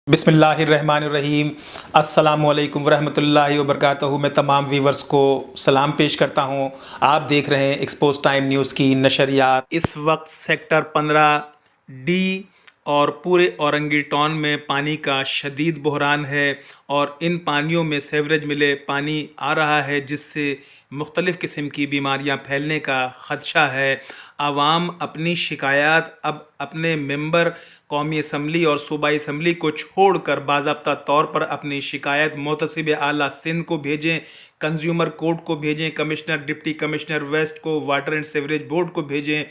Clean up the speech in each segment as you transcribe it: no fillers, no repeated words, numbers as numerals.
बिस्मिल्लाहिर्रहमानिर्रहीम। अस्सलामुअलैकुम वरहमतुल्लाहि वबरकातुहू। मैं तमाम व्यूवर्स को सलाम पेश करता हूँ। आप देख रहे हैं एक्सपोज टाइम न्यूज़ की नशरियात। इस वक्त सेक्टर 15D और पूरे औरंगी टाउन में पानी का शदीद बहरान है और इन पानियों में सेवरेज मिले पानी आ रहा है, जिससे मुख्तलिफ़ किस्म की बीमारियां फैलने का ख़दशा है। आवाम अपनी शिकायत अब अपने मेंबर कौमी असम्बली और सूबाई असम्बली को छोड़कर बाज़ाब्ता तौर पर अपनी शिकायत मुहतसिब आला सिंध को भेजें, कंज्यूमर कोर्ट को भेजें, कमिश्नर डिप्टी कमिश्नर वेस्ट को, वाटर एंड सीवरेज बोर्ड को भेजें,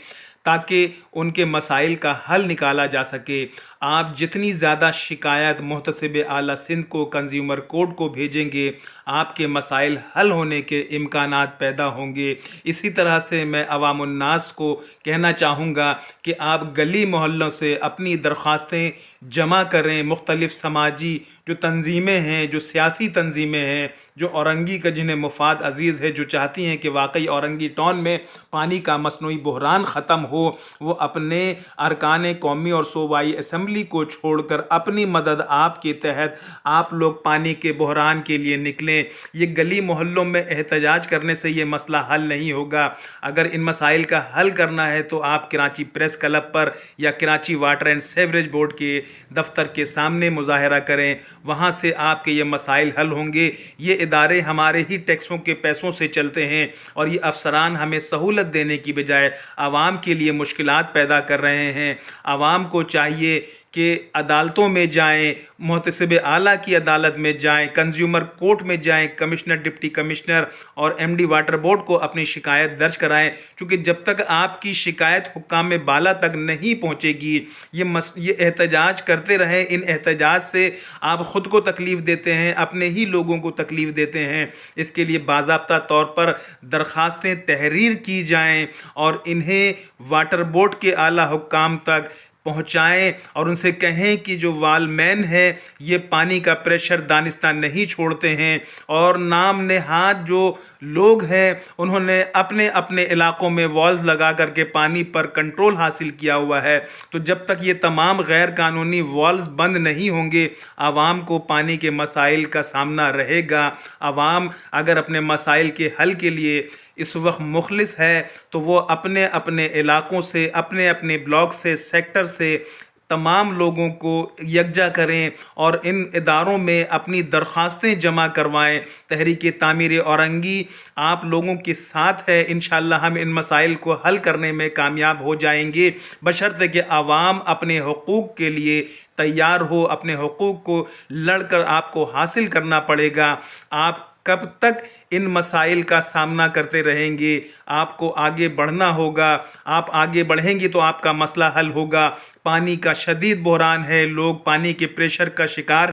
ताकि उनके मसाइल का हल निकाला जा सके। आप जितनी ज़्यादा शिकायत मुहतसिब आला सिंध को, कंज्यूमर कोर्ट को भेजेंगे, आपके मसाइल हल होने के इम्कानात पैदा होंगे। इसी तरह से मैं अवामुन्नास को कहना चाहूँगा कि आप गली मोहल्लों से अपनी दरख्वास्तें जमा करें। मुख्तलिफ़ समाजी जो तंजीमें हैं, जो सियासी तंजीमें हैं, जो औरंगी का जिन्हें मुफाद अज़ीज़ है, जो चाहती हैं कि वाकई औरंगी टाउन में पानी का मसनूई बहरान ख़त्म हो, वो अपने अरकान कौमी और सूबाई असम्बली को छोड़कर अपनी मदद आपके तहत आप लोग पानी के बहरान के लिए निकलें। ये गली मोहल्लों में एहतजाज करने से ये मसला हल नहीं होगा। अगर इन मसाइल का हल करना है तो आप कराची प्रेस क्लब पर या Karachi water and sewerage board के दफ्तर के सामने मुजाहरा करें। वहाँ से आपके ये मसाइल हल होंगे। ये इदारे हमारे ही टैक्सों के पैसों से चलते हैं और ये अफसरान हमें सहूलत देने की बजाय आवाम के लिए मुश्किलात पैदा कर रहे हैं। आवाम को चाहिए कि अदालतों में जाएं, मुहतसिब आला की अदालत में जाएं, कंज्यूमर कोर्ट में जाएं, कमिश्नर डिप्टी कमिश्नर और एमडी वाटर बोर्ड को अपनी शिकायत दर्ज कराएं। क्योंकि जब तक आपकी शिकायत हुक्काम बाला तक नहीं पहुंचेगी, ये एहतजाज करते रहें। इन एहतजाज से आप ख़ुद को तकलीफ़ देते हैं, अपने ही लोगों को तकलीफ़ देते हैं। इसके लिए बाज़ाब्ता तौर पर दरख्वास्तें तहरीर की जाएँ और इन्हें वाटर बोर्ड के आला हुक्काम तक पहुँचाएँ और उनसे कहें कि जो वालमैन है ये पानी का प्रेशर दानिस्ता नहीं छोड़ते हैं और नाम नेहाद जो लोग हैं उन्होंने अपने अपने इलाक़ों में वॉल्स लगा करके पानी पर कंट्रोल हासिल किया हुआ है। तो जब तक ये तमाम गैर कानूनी वॉल्स बंद नहीं होंगे, आवाम को पानी के मसाइल का सामना रहेगा। आवाम अगर अपने मसाइल के हल के लिए इस वक्त मुखलिस है तो वो अपने अपने इलाक़ों से, अपने अपने ब्लॉक से, सेक्टर से तमाम लोगों को यकजा करें और इन इदारों में अपनी दरख्वास्तें जमा करवाएं। तहरीक तामीर औरंगी आप लोगों के साथ है। इंशाअल्लाह हम इन मसाइल को हल करने में कामयाब हो जाएंगे, बशर्ते कि आवाम अपने हुकूक के लिए तैयार हो। अपने हुकूक को लड़कर आपको हासिल करना पड़ेगा। आप कब तक इन मसाइल का सामना करते रहेंगे? आपको आगे बढ़ना होगा। आप आगे बढ़ेंगे तो आपका मसला हल होगा। पानी का शदीद बहरान है, लोग पानी के प्रेशर का शिकार